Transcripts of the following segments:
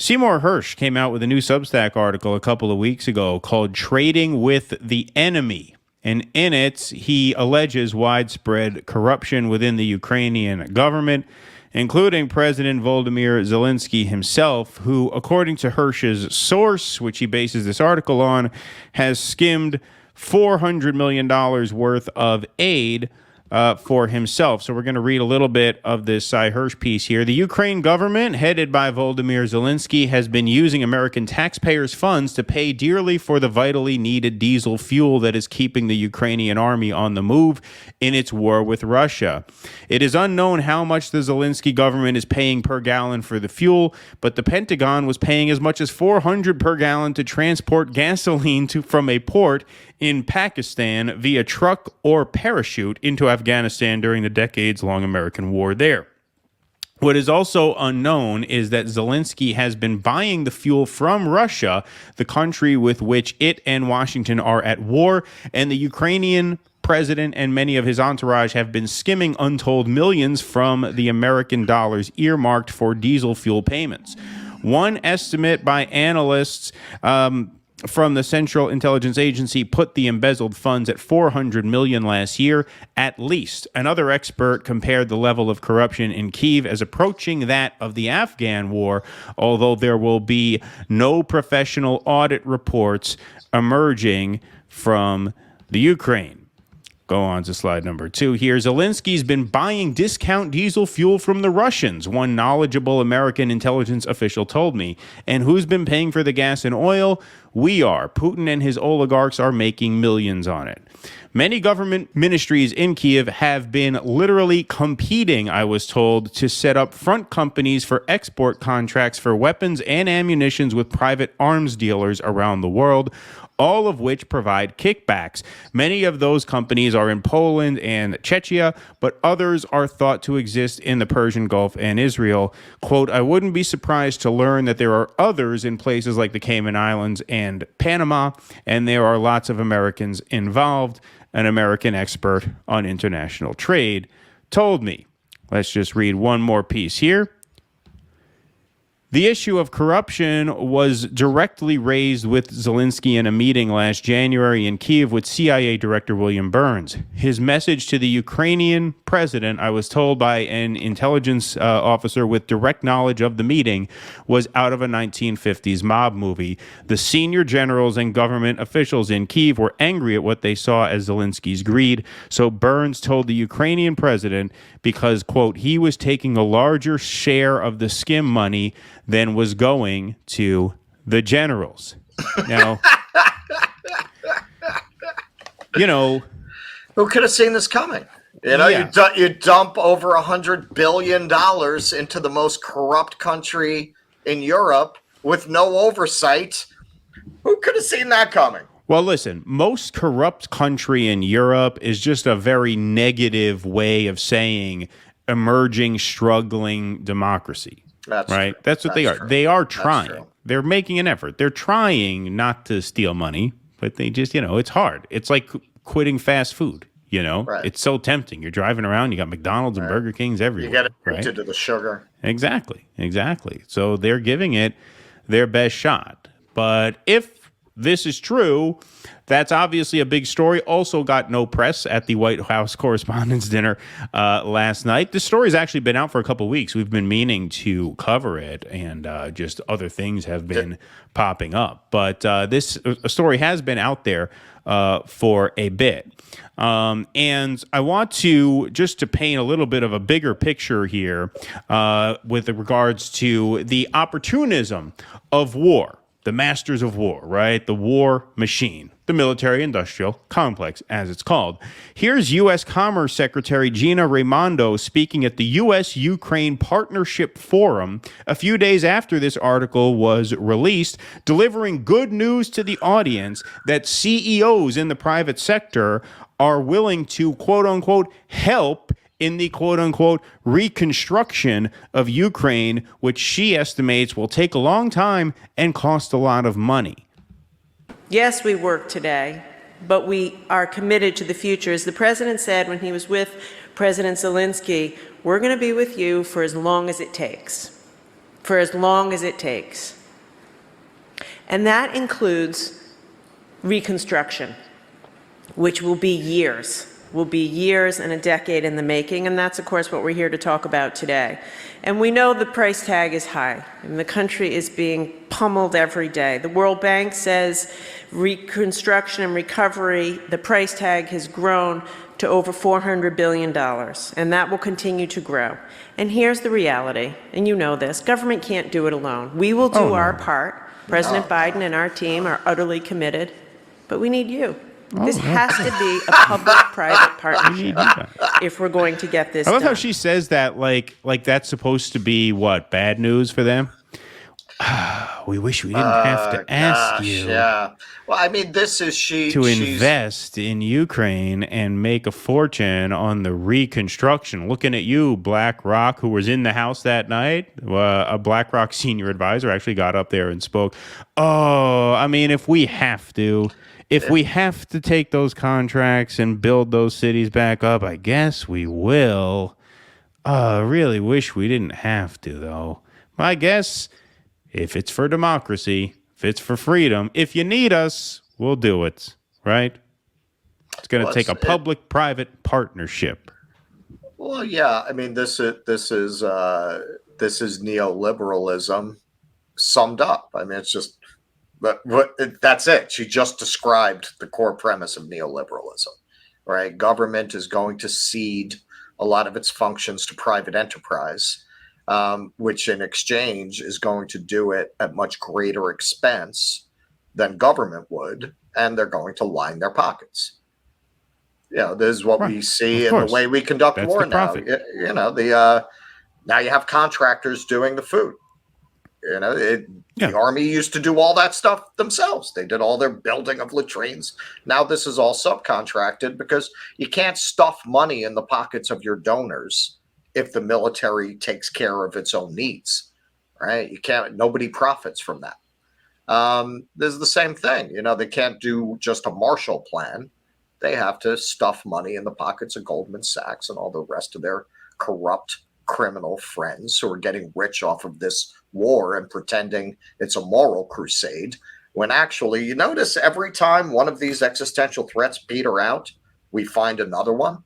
Seymour Hersh came out with a new Substack article a couple of weeks ago called Trading with the Enemy. And in it, he alleges widespread corruption within the Ukrainian government, including President Volodymyr Zelensky himself, who, according to Hersh's source, which he bases this article on, has skimmed $400 million worth of aid for himself. So we're going to read a little bit of this Sy Hersh piece here. The Ukraine government, headed by Volodymyr Zelensky, has been using American taxpayers' funds to pay dearly for the vitally needed diesel fuel that is keeping the Ukrainian army on the move in its war with Russia. It is unknown how much the Zelensky government is paying per gallon for the fuel, but the Pentagon was paying as much as $400 per gallon to transport gasoline from a port in Pakistan via truck or parachute into Afghanistan during the decades-long American war there. What is also unknown is that Zelensky has been buying the fuel from Russia, the country with which it and Washington are at war, and the Ukrainian president and many of his entourage have been skimming untold millions from the American dollars earmarked for diesel fuel payments. One estimate by analysts from the Central Intelligence Agency put the embezzled funds at $400 million last year, at least. Another expert compared the level of corruption in Kyiv as approaching that of the Afghan war, although there will be no professional audit reports emerging from the Ukraine. Go on to slide number 2 here. Zelensky's been buying discount diesel fuel from the Russians, one knowledgeable American intelligence official told me. And who's been paying for the gas and oil? We are. Putin and his oligarchs are making millions on it. Many government ministries in Kyiv have been literally competing, I was told, to set up front companies for export contracts for weapons and ammunitions with private arms dealers around the world, all of which provide kickbacks. Many of those companies are in Poland and Czechia, but others are thought to exist in the Persian Gulf and Israel. Quote, I wouldn't be surprised to learn that there are others in places like the Cayman Islands and Panama, and there are lots of Americans involved. An American expert on international trade told me. Let's just read one more piece here. The issue of corruption was directly raised with Zelensky in a meeting last January in Kyiv with CIA Director William Burns. His message to the Ukrainian president, I was told by an intelligence officer with direct knowledge of the meeting, was out of a 1950s mob movie. The senior generals and government officials in Kyiv were angry at what they saw as Zelensky's greed. So Burns told the Ukrainian president because, quote, he was taking a larger share of the skim money than was going to the generals. Now, you know, who could have seen this coming? You know, yeah. you dump over $100 billion into the most corrupt country in Europe with no oversight. Who could have seen that coming? Well, listen, most corrupt country in Europe is just a very negative way of saying emerging, struggling democracy. That's right. True. That's what they are. True. They are trying. They're making an effort. They're trying not to steal money, but they just, it's hard. It's like quitting fast food. Right. It's so tempting. You're driving around. You got McDonald's and Burger Kings everywhere. You get addicted to the sugar. Exactly. So they're giving it their best shot. But if this is true, that's obviously a big story. Also got no press at the White House Correspondents' Dinner last night. This story's actually been out for a couple of weeks. We've been meaning to cover it, and just other things have been popping up. But this story has been out there for a bit. And I want to paint a little bit of a bigger picture here with regards to the opportunism of war. The masters of war, right? The war machine, the military-industrial complex, as it's called. Here's U.S. Commerce Secretary Gina Raimondo speaking at the U.S.-Ukraine Partnership Forum a few days after this article was released, delivering good news to the audience that CEOs in the private sector are willing to, quote-unquote, help in the quote-unquote reconstruction of Ukraine, which she estimates will take a long time and cost a lot of money. Yes, we work today, but we are committed to the future. As the president said when he was with President Zelensky, we're going to be with you for as long as it takes. for as long as it takes. And that includes reconstruction, which will be years and a decade in the making, and that's, of course, what we're here to talk about today. And we know the price tag is high, and the country is being pummeled every day. The World Bank says reconstruction and recovery, the price tag has grown to over $400 billion, and that will continue to grow. And here's the reality, and you know this, government can't do it alone. We will do our part. President Biden and our team are utterly committed, but we need you. This has to be a public-private partnership if we're going to get this done. I love how she says that like that's supposed to be, what, bad news for them? We wish we didn't have to ask you Yeah. Well, I mean, this is to invest in Ukraine and make a fortune on the reconstruction. Looking at you, BlackRock, who was in the House that night. A BlackRock senior advisor actually got up there and spoke. Oh, I mean, if we have to take those contracts and build those cities back up, I guess we will. I really wish we didn't have to, though. I guess if it's for democracy, if it's for freedom, if you need us, we'll do it, right? It's going to take a public-private partnership. Well, yeah. I mean, this is neoliberalism summed up. I mean, it's just. But that's it. She just described the core premise of neoliberalism, right? Government is going to cede a lot of its functions to private enterprise, which in exchange is going to do it at much greater expense than government would, and they're going to line their pockets. You know, this is what we see in the way we conduct war now. You know, now you have contractors doing the food. You know, the army used to do all that stuff themselves. They did all their building of latrines. Now this is all subcontracted because you can't stuff money in the pockets of your donors if the military takes care of its own needs, right? You can't. Nobody profits from that. This is the same thing. You know, they can't do just a Marshall Plan. They have to stuff money in the pockets of Goldman Sachs and all the rest of their corrupt criminal friends who are getting rich off of this war and pretending it's a moral crusade, when actually, you notice every time one of these existential threats peter out, we find another one,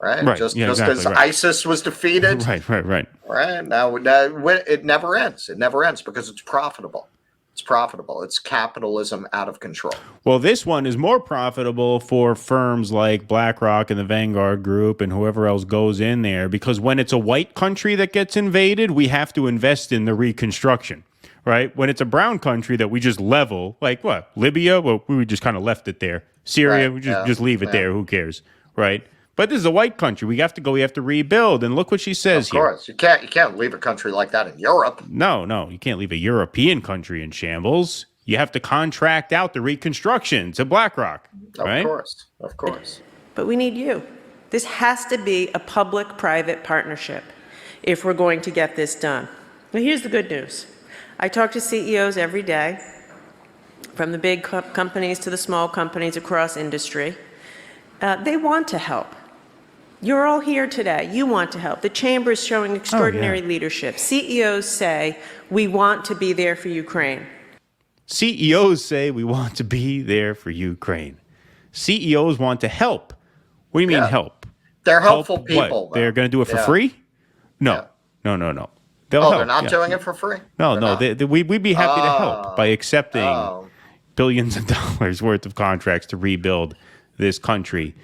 right? Just as ISIS was defeated. Right. Now it never ends. It never ends because it's profitable. It's profitable. It's capitalism out of control. Well, this one is more profitable for firms like BlackRock and the Vanguard Group and whoever else goes in there, because when it's a white country that gets invaded, we have to invest in the reconstruction, right? When it's a brown country that we just level, like what, Libya? Well, we just kind of left it there. Syria, we just leave it there. Who cares, right? But this is a white country. We have to go. We have to rebuild. And look what she says here. Of course. You can't leave a country like that in Europe. No. You can't leave a European country in shambles. You have to contract out the reconstruction to BlackRock. Right? Of course. But we need you. This has to be a public-private partnership if we're going to get this done. Now, here's the good news. I talk to CEOs every day, from the big companies to the small companies across industry. They want to help. You're all here today. You want to help. The chamber is showing extraordinary leadership. CEOs say, we want to be there for Ukraine. CEOs say we want to be there for Ukraine. CEOs want to help. What do you mean help? They're helpful people. They're going to do it for free? No. They'll help. They're not doing it for free? No. We'd be happy to help by accepting billions of dollars worth of contracts to rebuild this country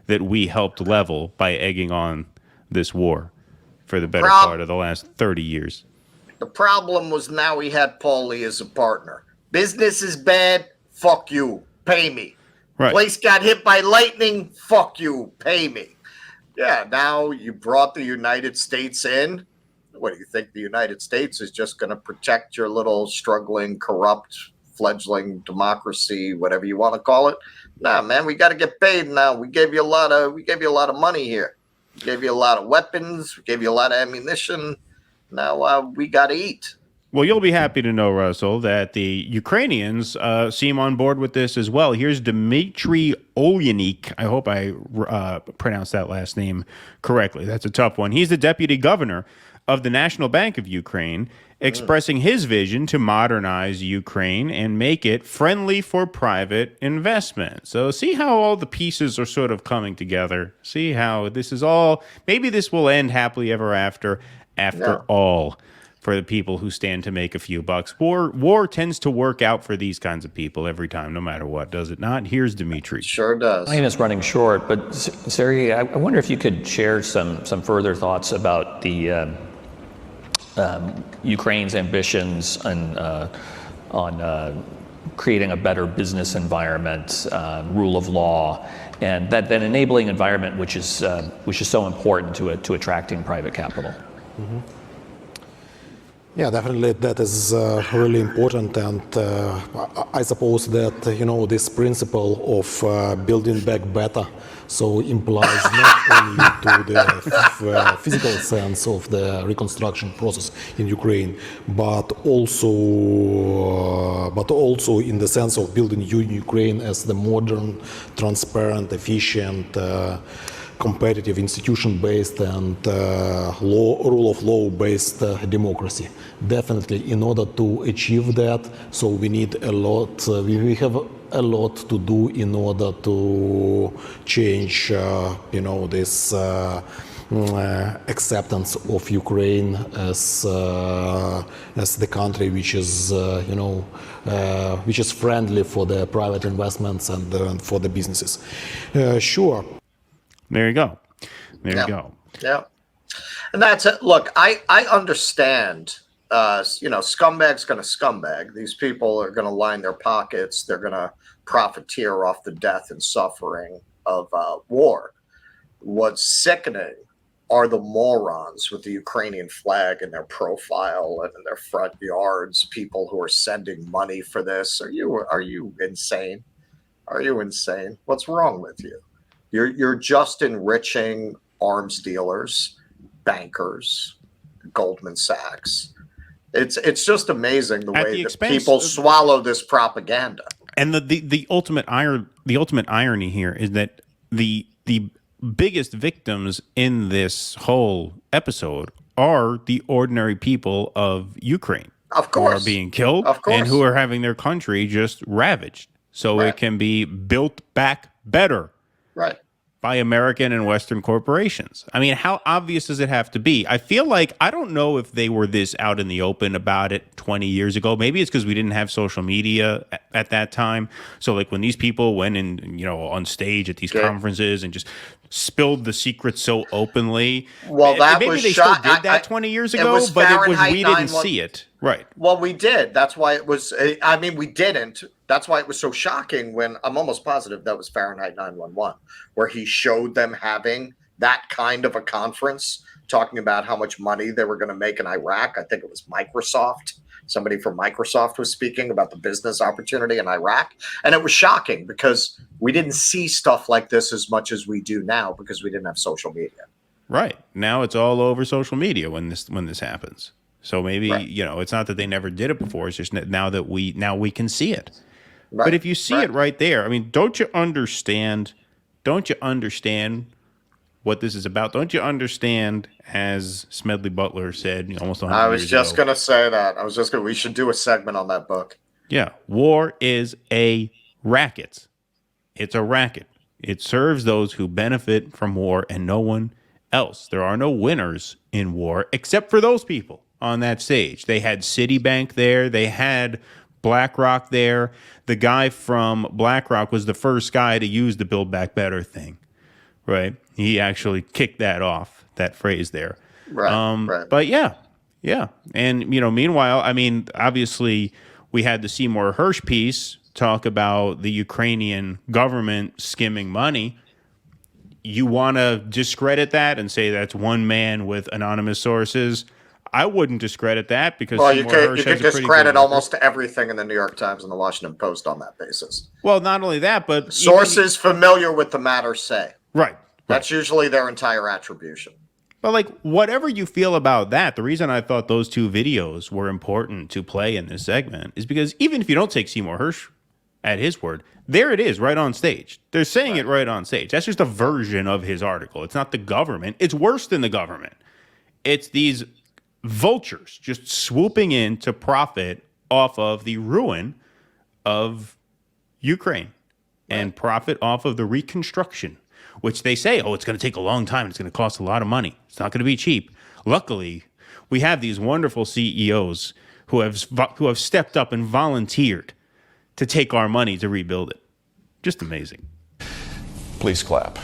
that we helped level by egging on this war for the better part of the last 30 years. The problem was now we had Paulie as a partner. Business is bad, fuck you, pay me. Right. Place got hit by lightning, fuck you, pay me. Yeah, now you brought the United States in. What do you think? The United States is just going to protect your little struggling, corrupt, fledgling democracy, whatever you want to call it? Nah, man, we got to get paid now. We gave you a lot of money here. We gave you a lot of weapons. We gave you a lot of ammunition. Now we got to eat. Well, you'll be happy to know, Russell, that the Ukrainians seem on board with this as well. Here's Dmitry Olyanik. I hope I pronounced that last name correctly. That's a tough one. He's the deputy governor of the National Bank of Ukraine, expressing his vision to modernize Ukraine and make it friendly for private investment. So see how all the pieces are sort of coming together. See how this is all, maybe this will end happily ever after all, for the people who stand to make a few bucks. War tends to work out for these kinds of people every time, no matter what, does it not? Here's Dimitri. Sure does. Time is running short, but Sergey, I wonder if you could share some further thoughts about the Ukraine's ambitions on creating a better business environment, rule of law, and that enabling environment which is so important to attracting private capital. Mm-hmm. Yeah, definitely that is really important, and I suppose that this principle of building back better so implies not only to the physical sense of the reconstruction process in Ukraine, but also in the sense of building Ukraine as the modern, transparent, efficient, competitive, institution-based and rule of law-based democracy. Definitely, in order to achieve that, so we need a lot. We have a lot to do in order to change, this acceptance of Ukraine as the country which is, which is friendly for the private investments and for the businesses. Sure. There you go. There you go. Yeah. And that's it. Look, I understand, scumbag's going to scumbag. These people are going to line their pockets. They're going to profiteer off the death and suffering of war. What's sickening are the morons with the Ukrainian flag in their profile and in their front yards, people who are sending money for this. Are you insane? Are you insane? What's wrong with you? You're just enriching arms dealers, bankers, Goldman Sachs. It's just amazing the way that people swallow this propaganda. And the ultimate irony here is that the biggest victims in this whole episode are the ordinary people of Ukraine. Of course. Who are being killed, of course, and who are having their country just ravaged. So it can be built back better. Right. By American and Western corporations. I mean, how obvious does it have to be? I feel like, I don't know if they were this out in the open about it 20 years ago. Maybe it's because we didn't have social media at that time. So like when these people went in, on stage at these conferences and just spilled the secret so openly. Well, that maybe was they still did that 20 years ago, but we didn't see it. Right. Well, we did. That's why it was, we didn't. That's why it was so shocking when, I'm almost positive that was Fahrenheit 9/11, where he showed them having that kind of a conference, talking about how much money they were going to make in Iraq. I think it was Microsoft. Somebody from Microsoft was speaking about the business opportunity in Iraq. And it was shocking because we didn't see stuff like this as much as we do now because we didn't have social media. Right. Now it's all over social media when this happens. So maybe, it's not that they never did it before. It's just now we can see it. Right. But if you see it right there, I mean, don't you understand what this is about? Don't you understand, as Smedley Butler said almost 100 years ago? I was just going to say that. We should do a segment on that book. Yeah. War is a racket. It's a racket. It serves those who benefit from war and no one else. There are no winners in war except for those people on that stage. They had Citibank there. They had BlackRock there. The guy from BlackRock was the first guy to use the Build Back Better thing, right? He actually kicked that off, that phrase there. Right. But yeah. And, meanwhile, I mean, obviously we had the Seymour Hersh piece talk about the Ukrainian government skimming money. You want to discredit that and say that's one man with anonymous sources? I wouldn't discredit that because you could discredit almost everything in the New York Times and the Washington Post on that basis. Well, not only that, but sources familiar with the matter say. Right. That's usually their entire attribution. But like, whatever you feel about that, the reason I thought those two videos were important to play in this segment is because even if you don't take Seymour Hersh at his word, there it is right on stage. They're saying it right on stage. That's just a version of his article. It's not the government. It's worse than the government. It's these vultures just swooping in to profit off of the ruin of Ukraine and profit off of the reconstruction, which they say, oh, it's going to take a long time. It's going to cost a lot of money. It's not going to be cheap. Luckily, we have these wonderful CEOs who have stepped up and volunteered to take our money to rebuild it. Just amazing. Please clap.